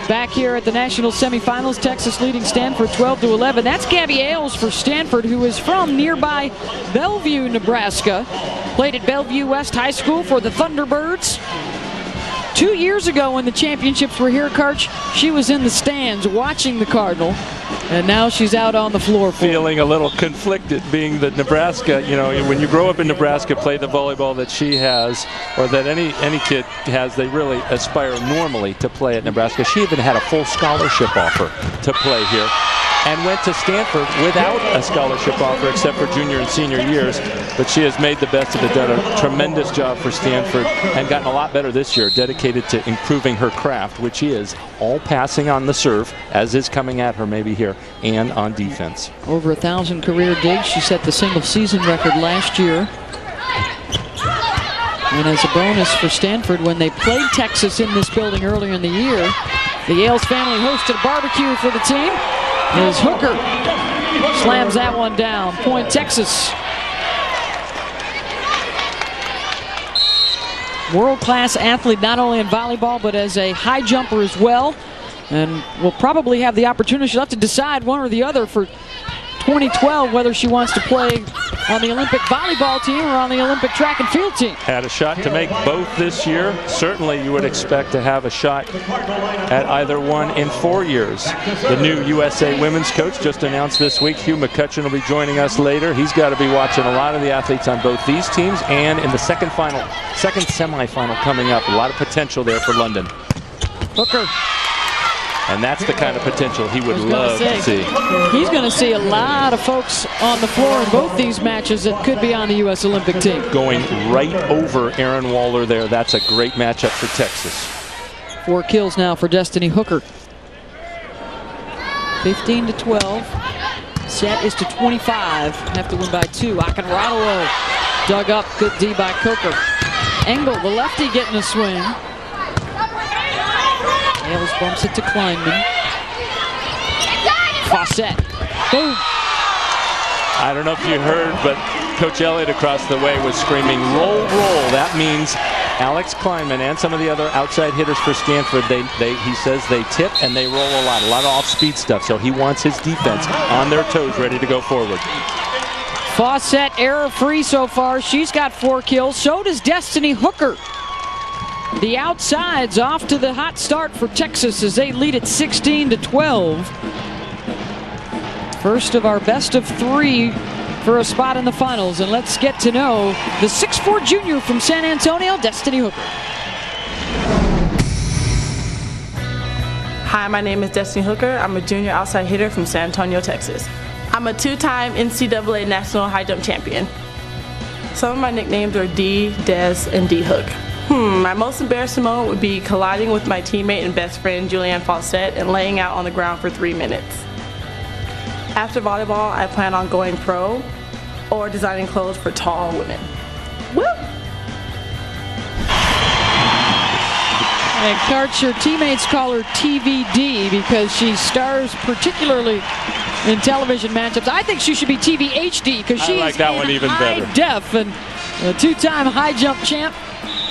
back here at the national semifinals. Texas leading Stanford 12-11. That's Gabby Ailes for Stanford, who is from nearby Bellevue, Nebraska. Played at Bellevue West High School for the Thunderbirds. 2 years ago when the championships were here, Karch, she was in the stands watching the Cardinal, and now she's out on the floor. Feeling a little conflicted, being that Nebraska, you know, when you grow up in Nebraska, play the volleyball that she has, or that any kid has, they really aspire normally to play at Nebraska. She even had a full scholarship offer to play here, and went to Stanford without a scholarship offer except for junior and senior years. But she has made the best of it, done a tremendous job for Stanford, and gotten a lot better this year, dedicated to improving her craft, which is all passing on the serve, as is coming at her maybe here, and on defense. Over 1,000 career digs. She set the single season record last year. And as a bonus for Stanford, when they played Texas in this building earlier in the year, the Ailes family hosted a barbecue for the team. As Hooker slams that one down. Point Texas. World-class athlete, not only in volleyball, but as a high jumper as well. And will probably have the opportunity, she'll have to decide one or the other for 2012, whether she wants to play on the Olympic volleyball team or on the Olympic track and field team. Had a shot to make both this year. Certainly you would expect to have a shot at either one in 4 years. The new USA women's coach just announced this week. Hugh McCutcheon will be joining us later. He's got to be watching a lot of the athletes on both these teams, and in the second semifinal coming up. A lot of potential there for London. Hooker. And that's the kind of potential he would love to see. He's going to see a lot of folks on the floor in both these matches that could be on the U.S. Olympic team. Going right over Aaron Waller there. That's a great matchup for Texas. 4 kills now for Destiny Hooker. 15-12. Set is to 25. Have to win by 2. Akinradolo dug up. Good D by Coker. Engel, the lefty, getting a swing. Ailes bumps it to Kleinman. Fawcett. Boom. I don't know if you heard, but Coach Elliott across the way was screaming, roll, roll. That means Alex Kleinman and some of the other outside hitters for Stanford, he says they tip and they roll a lot of off-speed stuff. So he wants his defense on their toes, ready to go forward. Fawcett error-free so far. She's got 4 kills. So does Destiny Hooker. The outsides off to the hot start for Texas as they lead at 16-12. First of our best of 3 for a spot in the finals. And let's get to know the 6'4" junior from San Antonio, Destiny Hooker. Hi, my name is Destiny Hooker. I'm a junior outside hitter from San Antonio, Texas. I'm a 2-time NCAA National High Jump Champion. Some of my nicknames are D, Des, and D Hook. My most embarrassing moment would be colliding with my teammate and best friend Julianne Fawcett and laying out on the ground for 3 minutes. After volleyball, I plan on going pro or designing clothes for tall women. Woo! And Karch, her teammates call her TVD because she stars particularly in television matchups. I think she should be TVHD because she's like that one even high better. def and a 2-time high jump champ.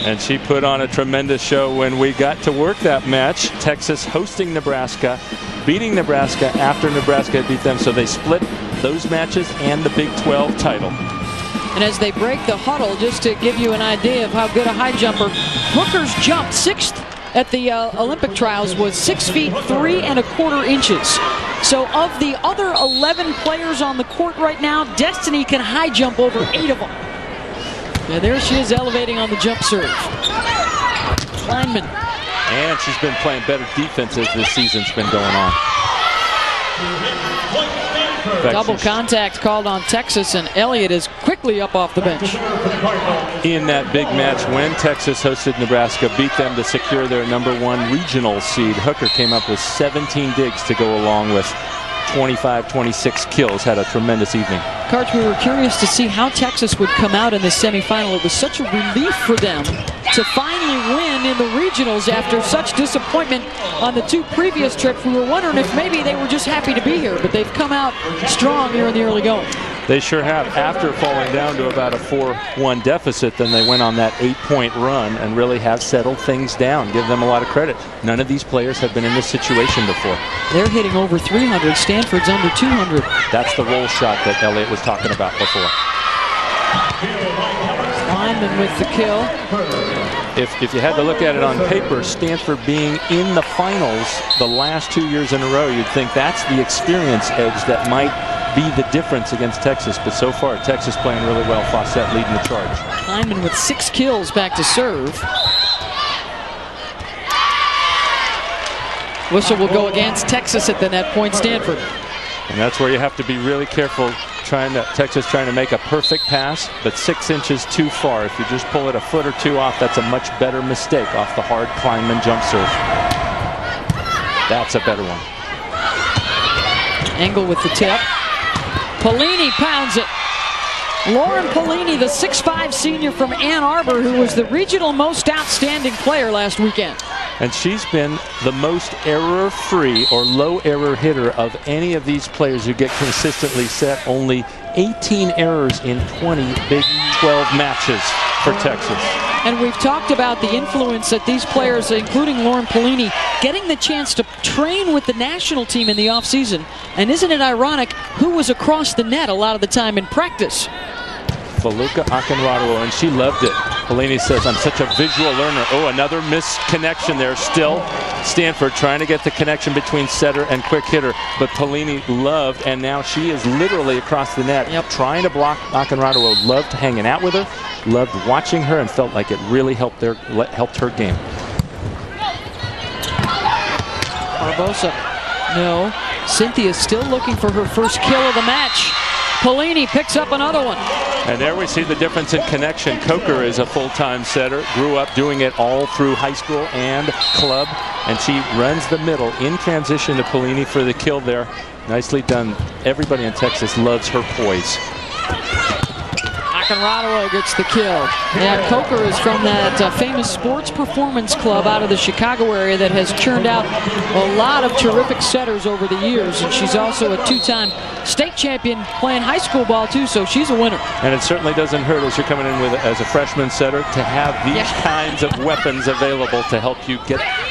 And she put on a tremendous show when we got to work that match. Texas hosting Nebraska, beating Nebraska after Nebraska beat them. So they split those matches and the Big 12 title. And as they break the huddle, just to give you an idea of how good a high jumper, Hooker's jump 6th at the Olympic trials was 6 feet 3 1/4 inches. So of the other 11 players on the court right now, Destiny can high jump over 8 of them. And there she is elevating on the jump serve. Kleinman. And she's been playing better defense as this season's been going on. Double contact called on Texas, and Elliott is quickly up off the bench. In that big match when Texas hosted Nebraska, beat them to secure their #1 regional seed. Hooker came up with 17 digs to go along with 25-26 kills. Had a tremendous evening. Karch, we were curious to see how Texas would come out in the semifinal. It was such a relief for them to finally win in the regionals after such disappointment on the 2 previous trips. We were wondering if maybe they were just happy to be here, but they've come out strong here in the early going. They sure have. After falling down to about a 4-1 deficit, then they went on that 8-point run and really have settled things down. Give them a lot of credit. None of these players have been in this situation before. They're hitting over 300. Stanford's under 200. That's the roll shot that Elliott was talking about before. Lyman with the kill. If you had to look at it on paper, Stanford being in the finals the last 2 years in a row, you'd think that's the experience edge that might be the difference against Texas. But so far, Texas playing really well. Fawcett leading the charge. Lyman with 6 kills back to serve. Whistle will go against Texas at the net point, Stanford. And that's where you have to be really careful. Texas trying to make a perfect pass, but 6 inches too far. If you just pull it a foot or two off, that's a much better mistake off the hard Kleinman jump serve. That's a better one. Engel with the tip. Polini pounds it. Lauren Polini, the 6'5" senior from Ann Arbor, who was the regional most outstanding player last weekend. And she's been the most error-free or low-error hitter of any of these players who get consistently set. Only 18 errors in 20 Big 12 matches for Texas. And we've talked about the influence that these players, including Lauren Polini, getting the chance to train with the national team in the offseason. And isn't it ironic who was across the net a lot of the time in practice? Feluca Akinradawo, and she loved it. Polini says, I'm such a visual learner. Oh, another misconnection there. Still, Stanford trying to get the connection between setter and quick hitter. But Polini loved, and now she is literally across the net, trying to block Akinradawo. Loved hanging out with her, loved watching her, and felt like it really helped her game. Barbosa, no. Cynthia's still looking for her first kill of the match. Polini picks up another one. And there we see the difference in connection. Coker is a full-time setter, grew up doing it all through high school and club, and she runs the middle in transition to Polini for the kill there. Nicely done. Everybody in Texas loves her poise. Akinradawo gets the kill. Yeah, Coker is from that famous sports performance club out of the Chicago area that has churned out a lot of terrific setters over the years, and she's also a 2-time state champion playing high school ball too, so she's a winner. And it certainly doesn't hurt as you're coming in with as a freshman setter to have these kinds of weapons available to help you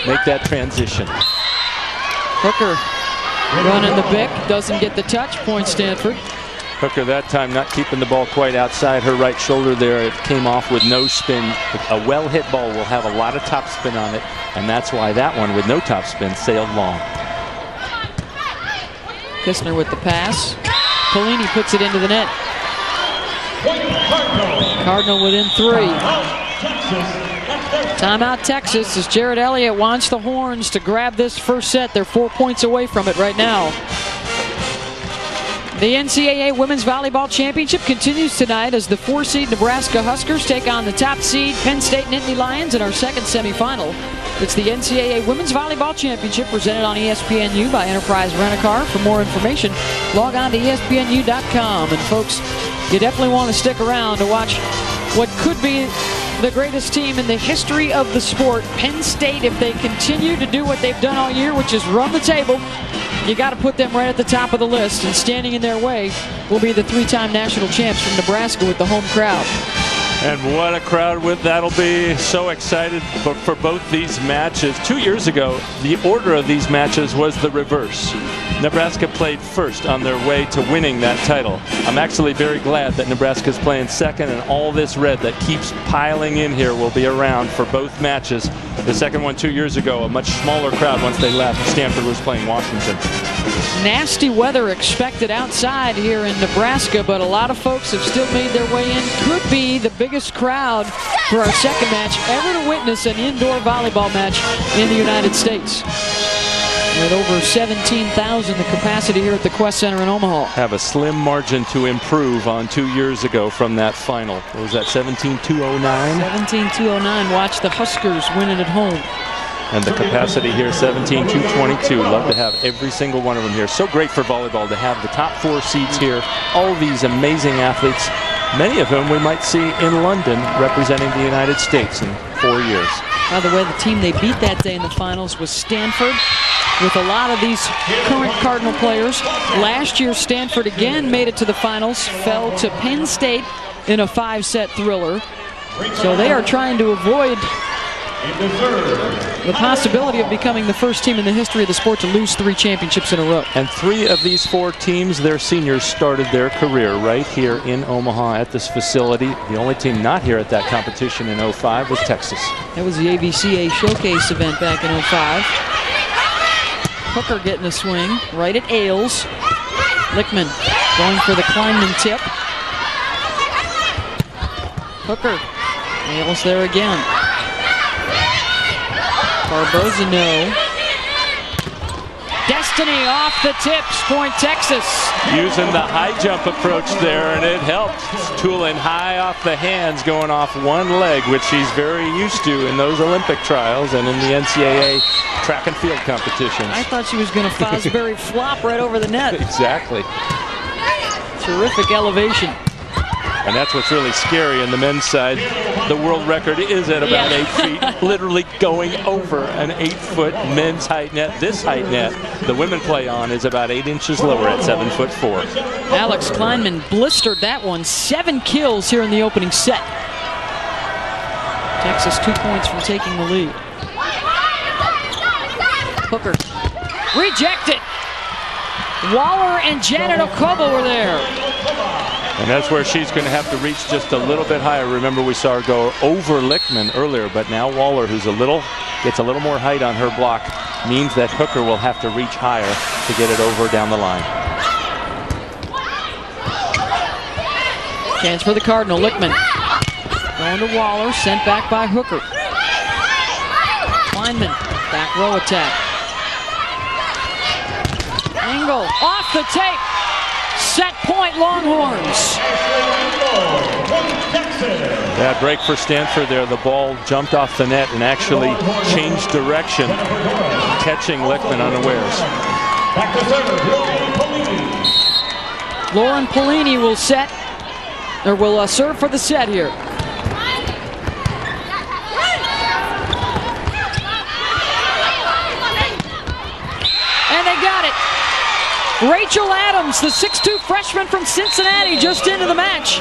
make that transition. Hooker running the Bic, doesn't get the touch, point Stanford. Hooker that time not keeping the ball quite outside her right shoulder there. It came off with no spin. A well-hit ball will have a lot of top spin on it, and that's why that one with no top spin sailed long. Kistner with the pass. Polini puts it into the net. Cardinal within 3. Timeout Texas as Jared Elliott wants the Horns to grab this first set. They're 4 points away from it right now. The NCAA Women's Volleyball Championship continues tonight as the 4-seed Nebraska Huskers take on the top seed Penn State Nittany Lions in our second semifinal. It's the NCAA Women's Volleyball Championship presented on ESPNU by Enterprise Rent-A-Car. For more information, log on to ESPNU.com. And folks, you definitely want to stick around to watch what could be the greatest team in the history of the sport. Penn State, if they continue to do what they've done all year, which is run the table, you got to put them right at the top of the list, and standing in their way will be the 3-time national champs from Nebraska with the home crowd. And what a crowd that'll be. So excited for both these matches. 2 years ago, the order of these matches was the reverse. Nebraska played first on their way to winning that title. I'm actually very glad that Nebraska's playing second, and all this red that keeps piling in here will be around for both matches. The second one 2 years ago, a much smaller crowd once they left. Stanford was playing Washington. Nasty weather expected outside here in Nebraska, but a lot of folks have still made their way in. Could be the biggest crowd for our second match ever to witness an indoor volleyball match in the United States. With over 17,000 the capacity here at the Quest Center in Omaha. Have a slim margin to improve on 2 years ago from that final. What was that, 17,209? 17,209. Watch the Huskers win it at home. And the capacity here, 17,222. Love to have every single one of them here. So great for volleyball to have the top 4 seeds here. All these amazing athletes, many of whom we might see in London representing the United States in 4 years. By the way, the team they beat that day in the finals was Stanford. with a lot of these current Cardinal players. Last year, Stanford again made it to the finals, fell to Penn State in a 5-set thriller. So they are trying to avoid the possibility of becoming the first team in the history of the sport to lose 3 championships in a row. And 3 of these 4 teams, their seniors started their career right here in Omaha at this facility. The only team not here at that competition in '05 was Texas. That was the ABCA Showcase event back in '05. Hooker getting a swing right at Ailes. Lichtman going for the Kleinman tip. Hooker. Ailes there again. Barboza no. Destiny off the tips, point Texas. Using the high jump approach there, and it helped. Tooling high off the hands, going off one leg, which she's very used to in those Olympic trials and in the NCAA track and field competitions. I thought she was going to Fosbury flop right over the net. Exactly. Terrific elevation. And that's what's really scary in the men's side. The world record is at about 8 feet, literally going over an 8-foot men's height net. This height net the women play on is about 8 inches lower at 7'4". Alex Kleinman blistered that one. 7 kills here in the opening set. Texas 2 points from taking the lead. Hooker. Rejected. Waller and Janet Okobo were there. And that's where she's going to have to reach just a little bit higher. Remember, we saw her go over Lichtman earlier, but now Waller, who's gets a little more height on her block, means that Hooker will have to reach higher to get it over down the line. Chance for the Cardinal. Lichtman going to Waller, sent back by Hooker. Kleinman, back row attack. Engel off the tape. Set point Longhorns. Bad break for Stanford there. The ball jumped off the net and actually changed direction, catching Lichtman unawares. Lauren Polini will serve for the set here. And they got it. Rachel Adams, the 6'2" freshman from Cincinnati, just into the match.